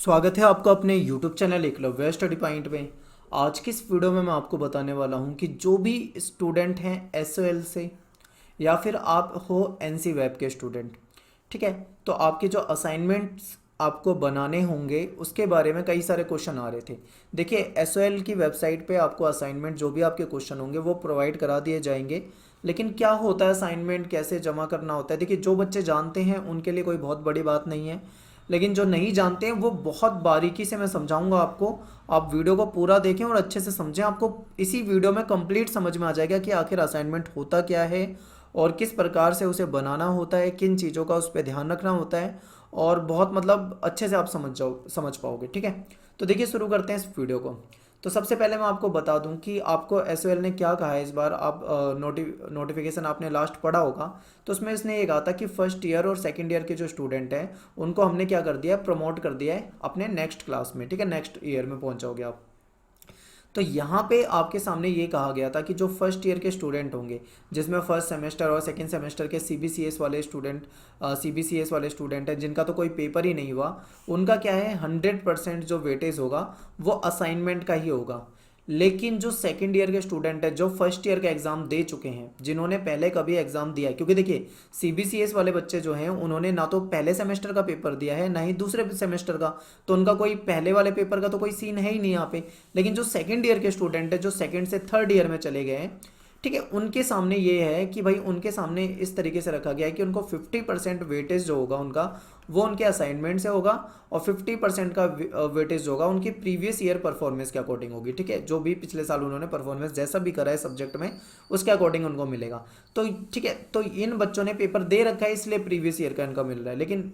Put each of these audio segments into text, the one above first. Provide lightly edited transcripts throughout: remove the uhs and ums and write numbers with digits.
स्वागत है आपका अपने YouTube channel Eklavya study point में। आज की इस वीडियो में मैं आपको बताने वाला हूं कि जो भी स्टूडेंट हैं SOL से या फिर आप हो NC वेब के स्टूडेंट, ठीक है, तो आपके जो असाइनमेंट्स आपको बनाने होंगे उसके बारे में कई सारे क्वेश्चन आ रहे थे। देखिए, SOL की वेबसाइट पे आपको असाइनमेंट जो भी आपके क्वेश्चन होंगे वो प्रोवाइड करा दिए जाएंगे। लेकिन क्या होता है, असाइनमेंट कैसे जमा करना होता है, देखिए जो बच्चे जानते हैं उनके लिए कोई बहुत बड़ी बात नहीं है, लेकिन जो नहीं जानते हैं वो बहुत बारीकी से मैं समझाऊंगा आपको। आप वीडियो को पूरा देखें और अच्छे से समझें। आपको इसी वीडियो में कंप्लीट समझ में आ जाएगा कि आखिर असाइनमेंट होता क्या है और किस प्रकार से उसे बनाना होता है, किन चीज़ों का उस पर ध्यान रखना होता है, और बहुत मतलब अच्छे से आप समझ पाओगे। ठीक है, तो देखिए शुरू करते हैं इस वीडियो को। तो सबसे पहले मैं आपको बता दूं कि आपको SOL ने क्या कहा है इस बार। आप नोटिफिकेशन आपने लास्ट पढ़ा होगा, तो उसमें इसने ये कहा था कि फर्स्ट ईयर और सेकंड ईयर के जो स्टूडेंट हैं उनको हमने क्या कर दिया है, प्रमोट कर दिया है अपने नेक्स्ट क्लास में। ठीक है, नेक्स्ट ईयर में पहुंच जाओगे आप। तो यहाँ पे आपके सामने ये कहा गया था कि जो फर्स्ट ईयर के स्टूडेंट होंगे, जिसमें फर्स्ट सेमेस्टर और सेकंड सेमेस्टर के CBCS वाले स्टूडेंट हैं जिनका तो कोई पेपर ही नहीं हुआ, उनका क्या है 100% जो वेटेज होगा वो असाइनमेंट का ही होगा। लेकिन जो सेकंड ईयर के स्टूडेंट है, जो फर्स्ट ईयर का एग्जाम दे चुके हैं, जिन्होंने पहले कभी एग्जाम दिया है, क्योंकि देखिए CBCS वाले बच्चे जो हैं उन्होंने ना तो पहले सेमेस्टर का पेपर दिया है ना ही दूसरे सेमेस्टर का, तो उनका कोई पहले वाले पेपर का तो कोई सीन है ही नहीं यहाँ पे। लेकिन जो सेकंड ईयर के स्टूडेंट है, जो सेकंड से थर्ड ईयर में चले गए हैं, ठीक है, उनके सामने ये है कि भाई उनके सामने इस तरीके से रखा गया है कि उनको 50% वेटेज जो होगा उनका, वो उनके असाइनमेंट से होगा, और 50% का वेटेज जो होगा उनकी प्रीवियस ईयर परफॉर्मेंस के अकॉर्डिंग होगी। ठीक है, जो भी पिछले साल उन्होंने परफॉर्मेंस जैसा भी करा है सब्जेक्ट में, उसके अकॉर्डिंग उनको मिलेगा। तो ठीक है, तो इन बच्चों ने पेपर दे रखा है इसलिए प्रीवियस ईयर का इनका मिल रहा है। लेकिन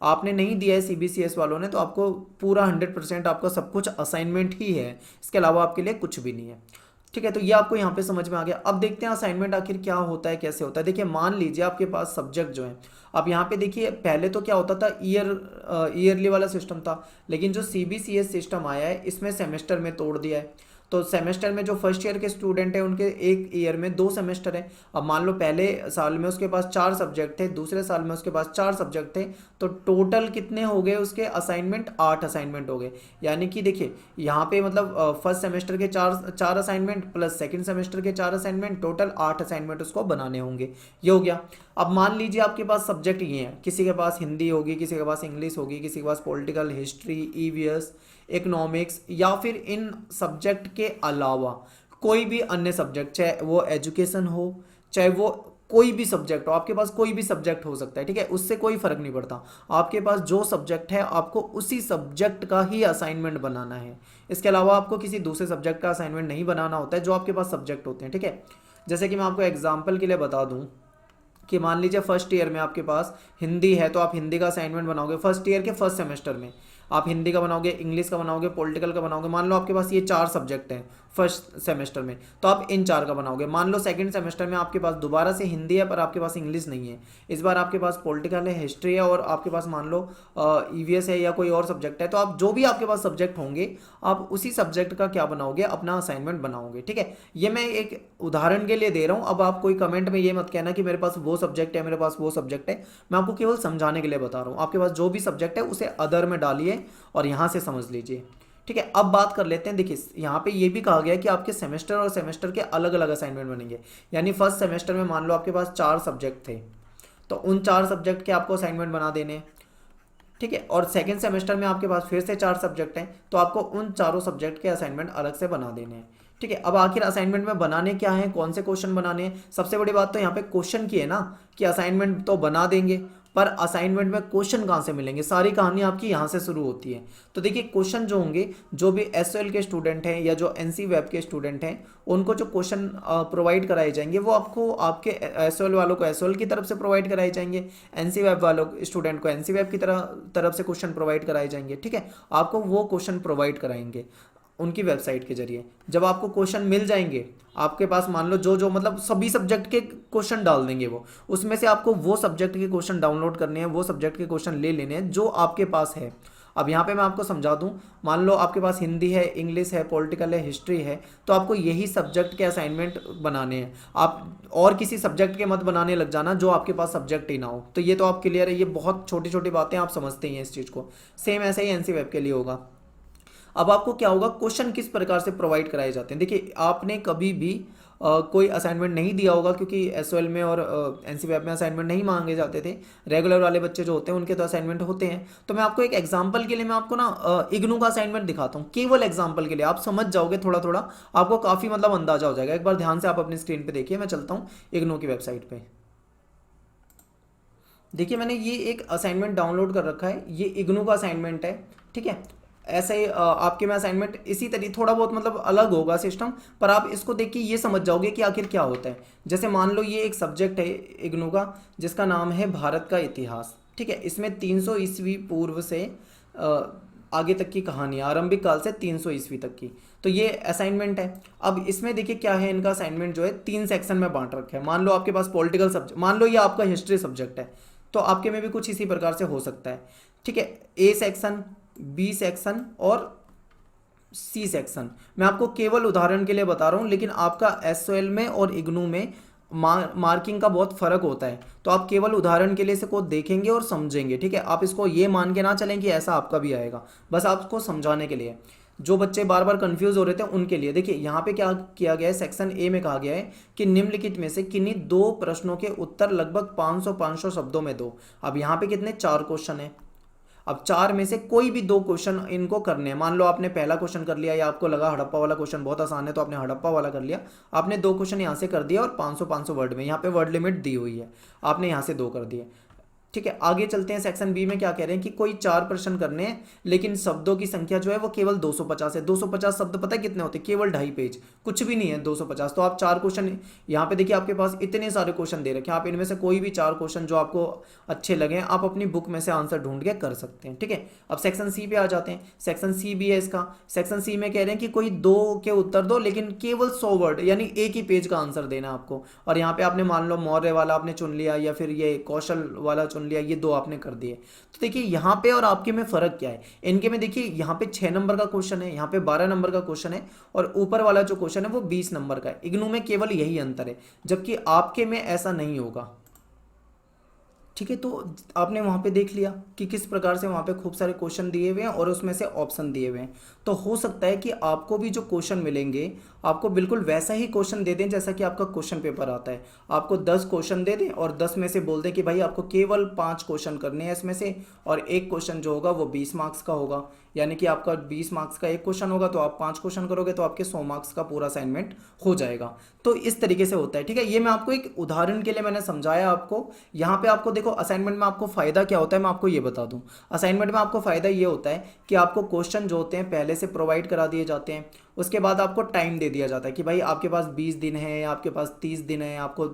आपने नहीं दिया है CBCS वालों ने, तो आपको पूरा 100% आपका सब कुछ असाइनमेंट ही है, इसके अलावा आपके लिए कुछ भी नहीं है। ठीक है, तो ये आपको यहाँ पे समझ में आ गया। अब देखते हैं असाइनमेंट आखिर क्या होता है, कैसे होता है। देखिए, मान लीजिए आपके पास सब्जेक्ट जो है, अब यहाँ पे देखिए पहले तो क्या होता था, ईयरली वाला सिस्टम था, लेकिन जो CBCS सिस्टम आया है इसमें सेमेस्टर में तोड़ दिया है। तो सेमेस्टर में जो फर्स्ट ईयर के स्टूडेंट हैं उनके एक ईयर में 2 सेमेस्टर है। अब मान लो पहले साल में उसके पास 4 सब्जेक्ट थे, दूसरे साल में उसके पास 4 सब्जेक्ट थे, तो टोटल कितने हो गए उसके असाइनमेंट, 8 असाइनमेंट हो गए। यानी कि देखिए यहाँ पे मतलब फर्स्ट सेमेस्टर के चार असाइनमेंट प्लस सेकंड सेमेस्टर के 4 असाइनमेंट, टोटल 8 असाइनमेंट उसको बनाने होंगे। ये हो गया। अब मान लीजिए आपके पास सब्जेक्ट ये हैं, किसी के पास हिंदी होगी, किसी के पास इंग्लिश होगी, किसी के पास पॉलिटिकल, हिस्ट्री, EVS, इकोनॉमिक्स, या फिर इन सब्जेक्ट के अलावा कोई भी अन्य सब्जेक्ट, चाहे वो एजुकेशन हो, चाहे वो कोई भी सब्जेक्ट हो, आपके पास कोई भी सब्जेक्ट हो सकता है। ठीक है, उससे कोई फर्क नहीं पड़ता। आपके पास जो सब्जेक्ट है आपको उसी सब्जेक्ट का ही असाइनमेंट बनाना है। इसके अलावा आपको किसी दूसरे सब्जेक्ट का असाइनमेंट नहीं बनाना होता है जो आपके पास सब्जेक्ट होते हैं। ठीक है, जैसे कि मैं आपको एग्जाम्पल के लिए बता दूं कि मान लीजिए फर्स्ट ईयर में आपके पास हिंदी है, तो आप हिंदी का असाइनमेंट बनाओगे फर्स्ट ईयर के फर्स्ट सेमेस्टर में। आप हिंदी का बनाओगे, इंग्लिश का बनाओगे, पॉलिटिकल का बनाओगे। मान लो आपके पास ये 4 सब्जेक्ट हैं फर्स्ट सेमेस्टर में, तो आप इन 4 का बनाओगे। मान लो सेकंड सेमेस्टर में आपके पास दोबारा से हिंदी है पर आपके पास इंग्लिश नहीं है, इस बार आपके पास पॉलिटिकल है, हिस्ट्री है, और आपके पास मान लो EVS है या कोई और सब्जेक्ट है, तो आप जो भी आपके पास सब्जेक्ट होंगे आप उसी सब्जेक्ट का क्या बनाओगे, अपना असाइनमेंट बनाओगे। ठीक है, ये मैं एक उदाहरण के लिए दे रहा हूँ। अब आप कोई कमेंट में ये मत कहना कि मेरे पास वो सब्जेक्ट है, मेरे पास वो सब्जेक्ट है। मैं आपको केवल समझाने के लिए बता रहा हूँ। आपके पास जो भी सब्जेक्ट है उसे अदर में डालिए और यहाँ से समझ लीजिए। ठीक है, अब बात कर लेते हैं। देखिए यहाँ पे ये भी कहा गया है कि आपके सेमेस्टर और सेमेस्टर के अलग अलग असाइनमेंट बनेंगे। यानी फर्स्ट सेमेस्टर में मान लो आपके पास 4 सब्जेक्ट थे, तो उन 4 सब्जेक्ट के आपको असाइनमेंट बना देने हैं। ठीक है, और सेकंड सेमेस्टर में आपके पास फिर से 4 सब्जेक्ट हैं, तो आपको उन चारों सब्जेक्ट के असाइनमेंट अलग से बना देने हैं। ठीक है, अब आखिर असाइनमेंट में बनाने क्या है, कौन से क्वेश्चन बनाने हैं। सबसे बड़ी बात तो यहाँ पे क्वेश्चन की है ना, कि असाइनमेंट तो बना देंगे पर असाइनमेंट में क्वेश्चन कहाँ से मिलेंगे। सारी कहानी आपकी यहाँ से शुरू होती है। तो देखिए क्वेश्चन जो होंगे, जो भी SOL के स्टूडेंट हैं या जो NC वेब के स्टूडेंट हैं, उनको जो क्वेश्चन प्रोवाइड कराए जाएंगे वो आपको आपके SOL वालों को SOL की तरफ से प्रोवाइड कराए जाएंगे, NC वेब वालों स्टूडेंट को NC वेब की तरफ से क्वेश्चन प्रोवाइड कराए जाएंगे। ठीक है, आपको वो क्वेश्चन प्रोवाइड कराएंगे उनकी वेबसाइट के जरिए। जब आपको क्वेश्चन मिल जाएंगे आपके पास, मान लो जो जो मतलब सभी सब्जेक्ट के क्वेश्चन डाल देंगे वो, उसमें से आपको वो सब्जेक्ट के क्वेश्चन डाउनलोड करने हैं, वो सब्जेक्ट के क्वेश्चन ले लेने हैं जो आपके पास है। अब यहाँ पे मैं आपको समझा दूँ, मान लो आपके पास हिंदी है, इंग्लिश है, पॉलिटिकल है, हिस्ट्री है, तो आपको यही सब्जेक्ट के असाइनमेंट बनाने हैं। आप और किसी सब्जेक्ट के मत बनाने लग जाना जो आपके पास सब्जेक्ट ही ना हो। तो ये तो आप क्लियर है, ये बहुत छोटी छोटी बातें आप समझते ही हैं इस चीज़ को। सेम ऐसे ही एनसी वेब के लिए होगा। अब आपको क्या होगा, क्वेश्चन किस प्रकार से प्रोवाइड कराए जाते हैं। देखिए आपने कभी भी कोई असाइनमेंट नहीं दिया होगा, क्योंकि एसओएल में और एनसी वेब में असाइनमेंट नहीं मांगे जाते थे। रेगुलर वाले बच्चे जो होते हैं उनके तो असाइनमेंट होते हैं। तो मैं आपको एक एग्जांपल के लिए मैं आपको ना इग्नू का असाइनमेंट दिखाता हूँ, केवल एग्जांपल के लिए। आप समझ जाओगे थोड़ा थोड़ा, आपको काफ़ी मतलब अंदाजा हो जाएगा। एक बार ध्यान से आप अपनी स्क्रीन पर देखिए, मैं चलता हूँ इग्नू की वेबसाइट पर। देखिए मैंने ये एक असाइनमेंट डाउनलोड कर रखा है, ये इग्नू का असाइनमेंट है, ठीक है। ऐसे ही आपके में असाइनमेंट इसी तरीके थोड़ा बहुत मतलब अलग होगा सिस्टम, पर आप इसको देख के ये समझ जाओगे कि आखिर क्या होता है। जैसे मान लो ये एक सब्जेक्ट है इग्नू का, जिसका नाम है भारत का इतिहास, ठीक है। इसमें 300 ईस्वी पूर्व से आगे तक की कहानी, आरंभिक काल से 300 ईस्वी तक की। तो ये असाइनमेंट है। अब इसमें देखिए क्या है, इनका असाइनमेंट जो है 3 सेक्शन में बांट रखा है। मान लो आपके पास पॉलिटिकल सब्जेक्ट, मान लो ये आपका हिस्ट्री सब्जेक्ट है, तो आपके में भी कुछ इसी प्रकार से हो सकता है, ठीक है। ए सेक्शन, बी सेक्शन और सी सेक्शन। मैं आपको केवल उदाहरण के लिए बता रहा हूँ, लेकिन आपका एसओएल में और इग्नू में मार्किंग का बहुत फर्क होता है। तो आप केवल उदाहरण के लिए इसको देखेंगे और समझेंगे, ठीक है। आप इसको ये मान के ना चलें कि ऐसा आपका भी आएगा, बस आपको समझाने के लिए। जो बच्चे बार बार कंफ्यूज हो रहे थे उनके लिए देखिए यहाँ पे क्या किया गया है। सेक्शन ए में कहा गया है कि निम्नलिखित में से किन्हीं 2 प्रश्नों के उत्तर लगभग 500 शब्दों में दो। अब यहाँ पे कितने 4 क्वेश्चन है। अब 4 में से कोई भी 2 क्वेश्चन इनको करने हैं। मान लो आपने पहला क्वेश्चन कर लिया, या आपको लगा हड़प्पा वाला क्वेश्चन बहुत आसान है तो आपने हड़प्पा वाला कर लिया। आपने 2 क्वेश्चन यहाँ से कर दिया और 500 वर्ड में, यहाँ पे वर्ड लिमिट दी हुई है, आपने यहाँ से 2 कर दिए, ठीक है। आगे चलते हैं, सेक्शन बी में क्या कह रहे हैं कि कोई 4 प्रश्न करने हैं, लेकिन शब्दों की संख्या जो है वो केवल 250 है। 250 शब्द पता है कितने होते हैं, केवल 2.5 पेज, कुछ भी नहीं है 250। तो आप 4 क्वेश्चन, यहाँ पे देखिए आपके पास इतने सारे क्वेश्चन दे रखे हैं, आप इनमें से कोई भी 4 क्वेश्चन जो आपको अच्छे लगे आप अपनी बुक में से आंसर ढूंढ के कर सकते हैं, ठीक है। अब सेक्शन सी पे आ जाते हैं। सेक्शन सी भी है इसका। सेक्शन सी में कह रहे हैं कि कोई 2 के उत्तर दो, लेकिन केवल 100 वर्ड, यानी एक ही पेज का आंसर देना आपको। और यहाँ पे आपने मान लो मौर्य वाला आपने चुन लिया, या फिर ये कौशल वाला चुन लिया, ये 2 आपने कर दिए। तो देखिए यहाँ पे और आपके में फर्क क्या है। इनके में देखिए यहाँ पे 6 नंबर का क्वेश्चन है, यहाँ पे 12 नंबर का क्वेश्चन है, और ऊपर वाला जो क्वेश्चन है वो 20 नंबर का है। इग्नू में केवल यही अंतर है, जबकि आपके में ऐसा नहीं होगा, ठीक है। तो आपने वहाँ पे देख लिया कि किस प्रकार से वहाँ पे खूब सारे क्वेश्चन दिए हुए हैं और उसमें से ऑप्शन दिए हुए हैं। तो हो सकता है कि आपको भी जो क्वेश्चन मिलेंगे आपको बिल्कुल वैसा ही क्वेश्चन दे दें जैसा कि आपका क्वेश्चन पेपर आता है। आपको 10 क्वेश्चन दे दें और 10 में से बोल दें कि भाई आपको केवल 5 क्वेश्चन करने हैं इसमें से, और एक क्वेश्चन जो होगा वो 20 मार्क्स का होगा। यानी कि आपका 20 मार्क्स का एक क्वेश्चन होगा, तो आप 5 क्वेश्चन करोगे तो आपके 100 मार्क्स का पूरा असाइनमेंट हो जाएगा। तो इस तरीके से होता है, ठीक है। ये मैं आपको एक उदाहरण के लिए मैंने समझाया आपको। यहाँ पे आपको देखो असाइनमेंट में आपको फ़ायदा क्या होता है, मैं आपको ये बता दूँ। असाइनमेंट में आपको फ़ायदा ये होता है कि आपको क्वेश्चन जो होते हैं पहले से प्रोवाइड करा दिए जाते हैं। उसके बाद आपको टाइम दे दिया जाता है कि भाई आपके पास 20 दिन है, आपके पास 30 दिन है, आपको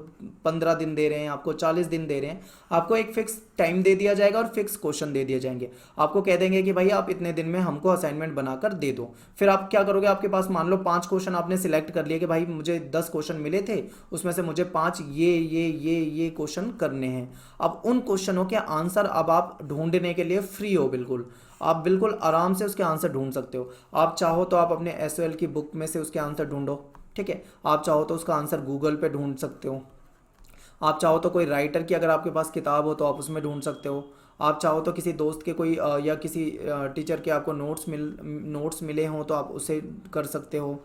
15 दिन दे रहे हैं, आपको 40 दिन दे रहे हैं। आपको एक फिक्स टाइम दे दिया जाएगा और फिक्स क्वेश्चन दे दिए जाएंगे। आपको कह देंगे कि भाई आप इतने दिन में हमको असाइनमेंट बनाकर दे दो। फिर आप क्या करोगे, आपके पास मान लो 5 क्वेश्चन आपने सिलेक्ट कर लिए कि भाई मुझे 10 क्वेश्चन मिले थे, उसमें से मुझे 5 ये क्वेश्चन करने हैं। अब उन क्वेश्चनों के आंसर अब आप ढूंढने के लिए फ्री हो, बिल्कुल आप बिल्कुल आराम से उसके आंसर ढूंढ सकते हो। आप चाहो तो आप अपने एसओएल की बुक में से उसके आंसर ढूंढो, ठीक है। आप चाहो तो उसका आंसर गूगल पे ढूंढ सकते हो। आप चाहो तो कोई राइटर की अगर आपके पास किताब हो तो आप उसमें ढूंढ सकते हो। आप चाहो तो किसी दोस्त के कोई या किसी टीचर के आपको नोट्स मिले हों तो आप उसे कर सकते हो।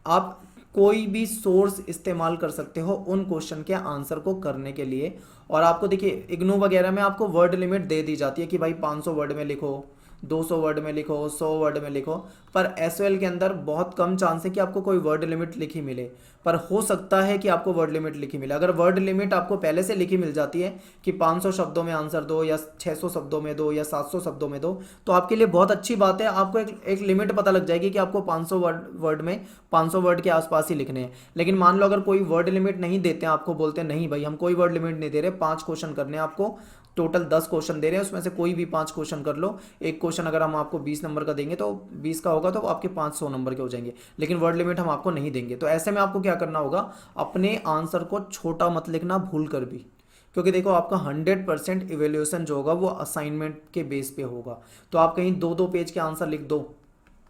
आप कोई भी सोर्स इस्तेमाल कर सकते हो उन क्वेश्चन के आंसर को करने के लिए। और आपको देखिए इग्नू वगैरह में आपको वर्ड लिमिट दे दी जाती है कि भाई 500 वर्ड में लिखो, 200 वर्ड में लिखो, 100 वर्ड में लिखो। पर एसओएल के अंदर बहुत कम चांस है कि आपको कोई वर्ड लिमिट लिखी मिले, पर हो सकता है कि आपको वर्ड लिमिट लिखी मिले। अगर वर्ड लिमिट आपको पहले से लिखी मिल जाती है कि 500 शब्दों में आंसर दो, या 600 शब्दों में दो, या 700 शब्दों में दो, तो आपके लिए बहुत अच्छी बात है। आपको एक लिमिट पता लग जाएगी कि आपको 500 वर्ड में 500 वर्ड के आसपास ही लिखने हैं। लेकिन मान लो अगर कोई वर्ड लिमिट नहीं देते हैं, आपको बोलते हैं नहीं भाई हम कोई वर्ड लिमिट नहीं दे रहे, 5 क्वेश्चन करने हैं आपको, टोटल 10 क्वेश्चन दे रहे हैं, उसमें से कोई भी 5 क्वेश्चन कर लो। एक क्वेश्चन अगर हम आपको 20 नंबर का देंगे तो 20 का होगा तो आपके 500 नंबर के हो जाएंगे, लेकिन वर्ड लिमिट हम आपको नहीं देंगे। तो ऐसे में आपको क्या करना होगा, अपने आंसर को छोटा मत लिखना भूल कर भी। क्योंकि देखो आपका 100% इवेल्यूशन जो होगा वो असाइनमेंट के बेस पे होगा। तो आप कहीं 2-2 पेज के आंसर लिख दो,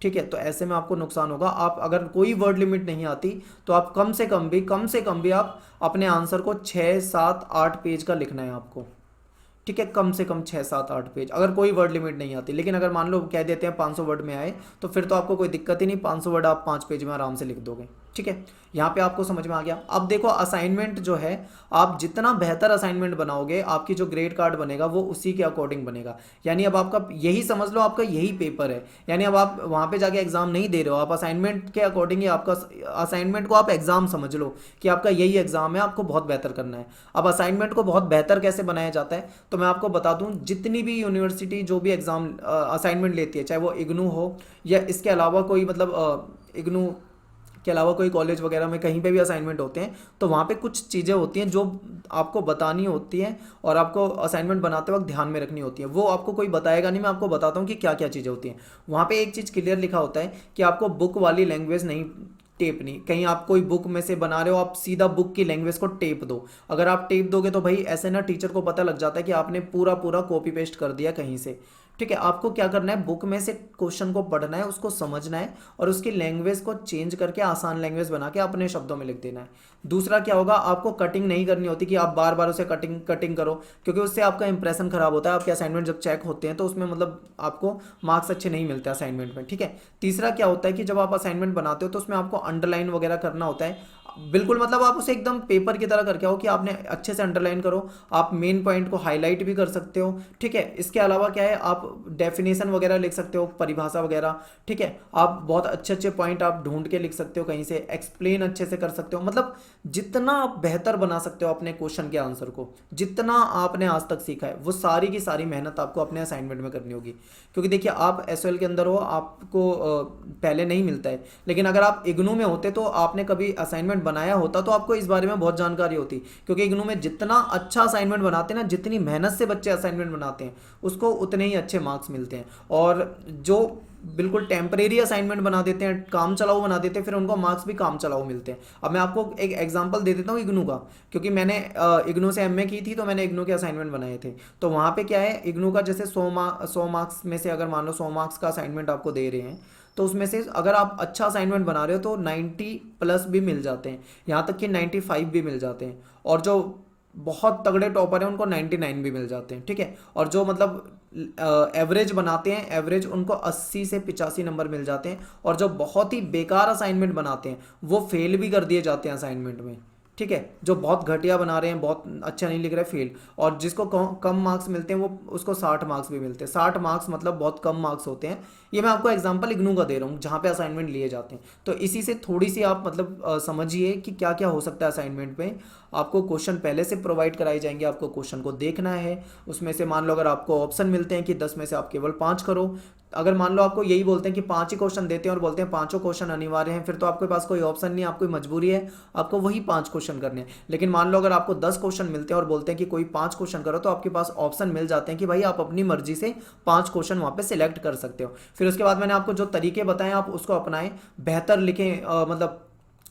ठीक है, तो ऐसे में आपको नुकसान होगा। आप अगर कोई वर्ड लिमिट नहीं आती तो आप कम से कम भी आप अपने आंसर को 6-7-8 पेज का लिखना है आपको, ठीक है, कम से कम 6-7-8 पेज, अगर कोई वर्ड लिमिट नहीं आती। लेकिन अगर मान लो कह देते हैं 500 वर्ड में आए, तो फिर तो आपको कोई दिक्कत ही नहीं, 500 वर्ड आप 5 पेज में आराम से लिख दोगे, ठीक है। यहाँ पे आपको समझ में आ गया। अब देखो असाइनमेंट जो है, आप जितना बेहतर असाइनमेंट बनाओगे आपकी जो ग्रेड कार्ड बनेगा वो उसी के अकॉर्डिंग बनेगा। यानी अब आपका यही समझ लो, आपका यही पेपर है। यानी अब आप वहाँ पे जाके एग्जाम नहीं दे रहे हो, आप असाइनमेंट के अकॉर्डिंग ही आपका असाइनमेंट को आप एग्जाम समझ लो कि आपका यही एग्जाम है, आपको बहुत बेहतर करना है। अब असाइनमेंट को बहुत बेहतर कैसे बनाया जाता है, तो मैं आपको बता दूं, जितनी भी यूनिवर्सिटी जो भी एग्जाम असाइनमेंट लेती है, चाहे वो इग्नू हो या इसके अलावा कोई मतलब इग्नू के अलावा कोई कॉलेज वगैरह में कहीं पे भी असाइनमेंट होते हैं, तो वहाँ पे कुछ चीज़ें होती हैं जो आपको बतानी होती हैं और आपको असाइनमेंट बनाते वक्त ध्यान में रखनी होती है। वो आपको कोई बताएगा नहीं, मैं आपको बताता हूँ कि क्या क्या चीज़ें होती हैं। वहाँ पे एक चीज़ क्लियर लिखा होता है कि आपको बुक वाली लैंग्वेज नहीं टेप नहीं, कहीं आप कोई बुक में से बना रहे हो, आप सीधा बुक की लैंग्वेज को टेप दो। अगर आप टेप दोगे तो भाई ऐसे ना टीचर को पता लग जाता है कि आपने पूरा पूरा कॉपी पेस्ट कर दिया कहीं से, ठीक है। आपको क्या करना है, बुक में से क्वेश्चन को पढ़ना है, उसको समझना है और उसकी लैंग्वेज को चेंज करके आसान लैंग्वेज बना के अपने शब्दों में लिख देना है। दूसरा क्या होगा, आपको कटिंग नहीं करनी होती कि आप बार बार उसे कटिंग कटिंग करो, क्योंकि उससे आपका इंप्रेशन खराब होता है। आपके असाइनमेंट जब चेक होते हैं तो उसमें मतलब आपको मार्क्स अच्छे नहीं मिलते असाइनमेंट में, ठीक है। तीसरा क्या होता है कि जब आप असाइनमेंट बनाते हो तो उसमें आपको अंडरलाइन वगैरह करना होता है। बिल्कुल मतलब आप उसे एकदम पेपर की तरह करके आओ कि आपने अच्छे से अंडरलाइन करो। आप मेन पॉइंट को हाईलाइट भी कर सकते हो, ठीक है। इसके अलावा क्या है, आप डेफिनेशन वगैरह लिख सकते हो, परिभाषा वगैरह, ठीक है। आप बहुत अच्छे अच्छे पॉइंट आप ढूंढ के लिख सकते हो, कहीं से एक्सप्लेन अच्छे से कर सकते हो। मतलब जितना आप बेहतर बना सकते हो अपने क्वेश्चन के आंसर को, जितना आपने आज तक सीखा है, वो सारी की सारी मेहनत आपको अपने असाइनमेंट में करनी होगी। क्योंकि देखिए आप एसओएल के अंदर हो, आपको पहले नहीं मिलता है, लेकिन अगर आप इग्नू में होते तो आपने कभी असाइनमेंट बनाया होता तो आपको इस बारे में बहुत जानकारी होती। क्योंकि इग्नू में जितना अच्छा असाइनमेंट बनाते हैं ना, जितनी मेहनत से बच्चे असाइनमेंट बनाते हैं उसको उतने ही अच्छे मार्क्स मिलते हैं। और जो बिल्कुल टेम्परेरी असाइनमेंट बना देते हैं, काम चलाऊ बना देते हैं, फिर उनको मार्क्स भी काम चलाऊ मिलते हैं। अब मैं आपको एक एग्जांपल दे देता हूँ इग्नू का, क्योंकि मैंने इग्नू से एमए की थी तो मैंने इग्नू के असाइनमेंट बनाए थे। तो वहाँ पे क्या है, इग्नू का जैसे 100 मार्क्स में से अगर मान लो 100 मार्क्स का असाइनमेंट आपको दे रहे हैं, तो उसमें से अगर आप अच्छा असाइनमेंट बना रहे हो तो 90+ भी मिल जाते हैं, यहाँ तक कि 95 भी मिल जाते हैं। और जो बहुत तगड़े टॉपर हैं उनको 99 भी मिल जाते हैं, ठीक है। और जो मतलब एवरेज बनाते हैं, एवरेज उनको 80 से 85 नंबर मिल जाते हैं। और जो बहुत ही बेकार असाइनमेंट बनाते हैं वो फेल भी कर दिए जाते हैं असाइनमेंट में, ठीक है। जो बहुत घटिया बना रहे हैं, बहुत अच्छा नहीं लिख रहे, फेल। और जिसको कम मार्क्स मिलते हैं वो उसको 60 मार्क्स भी मिलते हैं। 60 मार्क्स मतलब बहुत कम मार्क्स होते हैं। ये मैं आपको एग्जांपल इग्नू का दे रहा हूँ जहाँ पे असाइनमेंट लिए जाते हैं। तो इसी से थोड़ी सी आप मतलब समझिए कि क्या क्या हो सकता है असाइनमेंट में। आपको क्वेश्चन पहले से प्रोवाइड कराए जाएंगे, आपको क्वेश्चन को देखना है। उसमें से मान लो अगर आपको ऑप्शन मिलते हैं कि 10 में से आप केवल 5 करो, अगर मान लो आपको यही बोलते हैं कि 5 ही क्वेश्चन देते हैं और बोलते हैं पांचों क्वेश्चन अनिवार्य हैं, फिर तो आपके पास कोई ऑप्शन नहीं, आपको मजबूरी है, आपको वही 5 क्वेश्चन करने हैं। लेकिन मान लो अगर आपको 10 क्वेश्चन मिलते हैं और बोलते हैं कि कोई 5 क्वेश्चन करो, तो आपके पास ऑप्शन मिल जाते हैं कि भाई आप अपनी मर्जी से 5 क्वेश्चन वहाँ पे सिलेक्ट कर सकते हो। फिर उसके बाद मैंने आपको जो तरीके बताए आप उसको अपनाएं, बेहतर लिखें, मतलब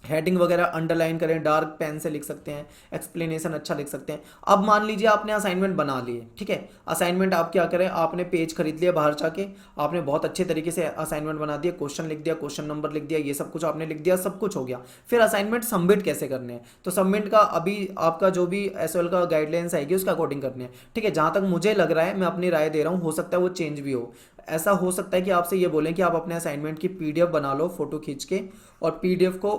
हेडिंग वगैरह अंडरलाइन करें, डार्क पेन से लिख सकते हैं, एक्सप्लेनेशन अच्छा लिख सकते हैं। अब मान लीजिए आपने असाइनमेंट बना लिए, ठीक है। असाइनमेंट आप क्या करें, आपने पेज खरीद लिया बाहर जाके, आपने बहुत अच्छे तरीके से असाइनमेंट बना दिया, क्वेश्चन लिख दिया, क्वेश्चन नंबर लिख दिया, ये सब कुछ आपने लिख दिया, सब कुछ हो गया। फिर असाइनमेंट सबमिट कैसे करने हैं, तो सबमिट का अभी आपका जो भी एसओएल का गाइडलाइंस आएगी उसका अकॉर्डिंग करने हैं, ठीक है। जहाँ तक मुझे लग रहा है, मैं अपनी राय दे रहा हूँ, हो सकता है वो चेंज भी हो। ऐसा हो सकता है कि आपसे ये बोलें कि आप अपने असाइनमेंट की पीडीएफ बना लो फोटो खींच के, और पीडीएफ को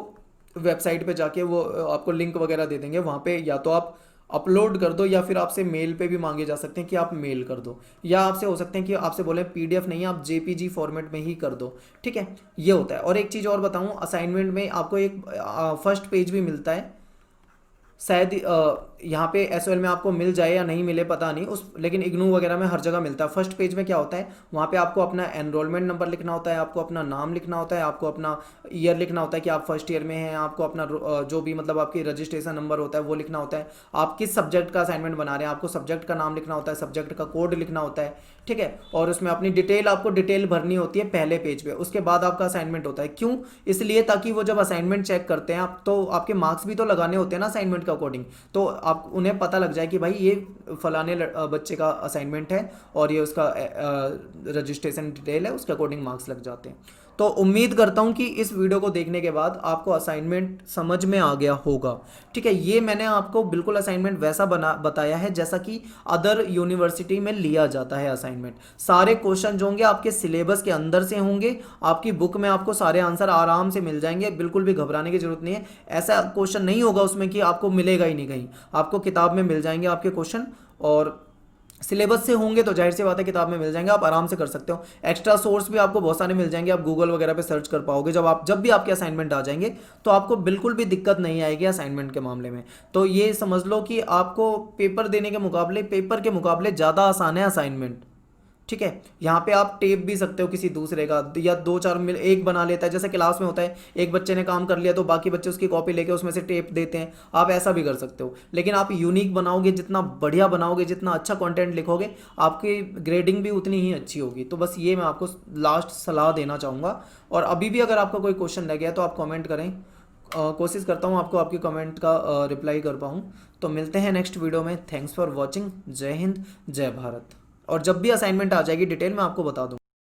वेबसाइट पे जाके वो आपको लिंक वगैरह दे देंगे, वहाँ पे या तो आप अपलोड कर दो या फिर आपसे मेल पे भी मांगे जा सकते हैं कि आप मेल कर दो, या आपसे हो सकते हैं कि आपसे बोले पीडीएफ नहीं, आप जेपीजी फॉर्मेट में ही कर दो, ठीक है। ये होता है। और एक चीज़ और बताऊँ, असाइनमेंट में आपको एक फर्स्ट पेज भी मिलता है, शायद यहाँ पे एसओएल में आपको मिल जाए या नहीं मिले पता नहीं उस, लेकिन इग्नू वगैरह में हर जगह मिलता है। फर्स्ट पेज में क्या होता है, वहाँ पे आपको अपना एनरोलमेंट नंबर लिखना होता है, आपको अपना नाम लिखना होता है, आपको अपना ईयर लिखना होता है कि आप फर्स्ट ईयर में हैं, आपको अपना जो भी मतलब आपकी रजिस्ट्रेशन नंबर होता है वो लिखना होता है, आप किस सब्जेक्ट का असाइनमेंट बना रहे हैं, आपको सब्जेक्ट का नाम लिखना होता है, सब्जेक्ट का कोड लिखना होता है, ठीक है। और उसमें अपनी डिटेल, आपको डिटेल भरनी होती है पहले पेज पे, उसके बाद आपका असाइनमेंट होता है। क्यों, इसलिए ताकि वो जब असाइनमेंट चेक करते हैं आप, तो आपके मार्क्स भी तो लगाने होते हैं ना असाइनमेंट का अकॉर्डिंग, तो आप उन्हें पता लग जाए कि भाई ये फलाने बच्चे का असाइनमेंट है और ये उसका रजिस्ट्रेशन डिटेल है, उसके अकॉर्डिंग मार्क्स लग जाते हैं। तो उम्मीद करता हूँ कि इस वीडियो को देखने के बाद आपको असाइनमेंट समझ में आ गया होगा। ठीक है, ये मैंने आपको बिल्कुल असाइनमेंट वैसा बताया है जैसा कि अदर यूनिवर्सिटी में लिया जाता है असाइनमेंट। सारे क्वेश्चन जो होंगे आपके सिलेबस के अंदर से होंगे, आपकी बुक में आपको सारे आंसर आराम से मिल जाएंगे, बिल्कुल भी घबराने की जरूरत नहीं है। ऐसा क्वेश्चन नहीं होगा उसमें कि आपको मिलेगा ही नहीं कहीं, आपको किताब में मिल जाएंगे आपके क्वेश्चन, और सिलेबस से होंगे तो जाहिर सी बात है किताब में मिल जाएंगे, आप आराम से कर सकते हो। एक्स्ट्रा सोर्स भी आपको बहुत सारे मिल जाएंगे, आप गूगल वगैरह पे सर्च कर पाओगे। जब भी आपके असाइनमेंट आ जाएंगे तो आपको बिल्कुल भी दिक्कत नहीं आएगी असाइनमेंट के मामले में। तो ये समझ लो कि आपको पेपर के मुकाबले ज़्यादा आसान है असाइनमेंट। ठीक है, यहाँ पे आप टेप भी सकते हो किसी दूसरे का, या दो चार मिल एक बना लेता है, जैसे क्लास में होता है एक बच्चे ने काम कर लिया तो बाकी बच्चे उसकी कॉपी लेके उसमें से टेप देते हैं, आप ऐसा भी कर सकते हो। लेकिन आप यूनिक बनाओगे, जितना बढ़िया बनाओगे, जितना अच्छा कंटेंट लिखोगे, आपकी ग्रेडिंग भी उतनी ही अच्छी होगी। तो बस ये मैं आपको लास्ट सलाह देना चाहूँगा। और अभी भी अगर आपका कोई क्वेश्चन रह गया तो आप कमेंट करें, कोशिश करता हूँ आपको आपके कमेंट का रिप्लाई कर पाऊँ। तो मिलते हैं नेक्स्ट वीडियो में। Thanks for watching. जय हिंद, जय भारत। और जब भी असाइनमेंट आ जाएगी डिटेल में आपको बता दूँ।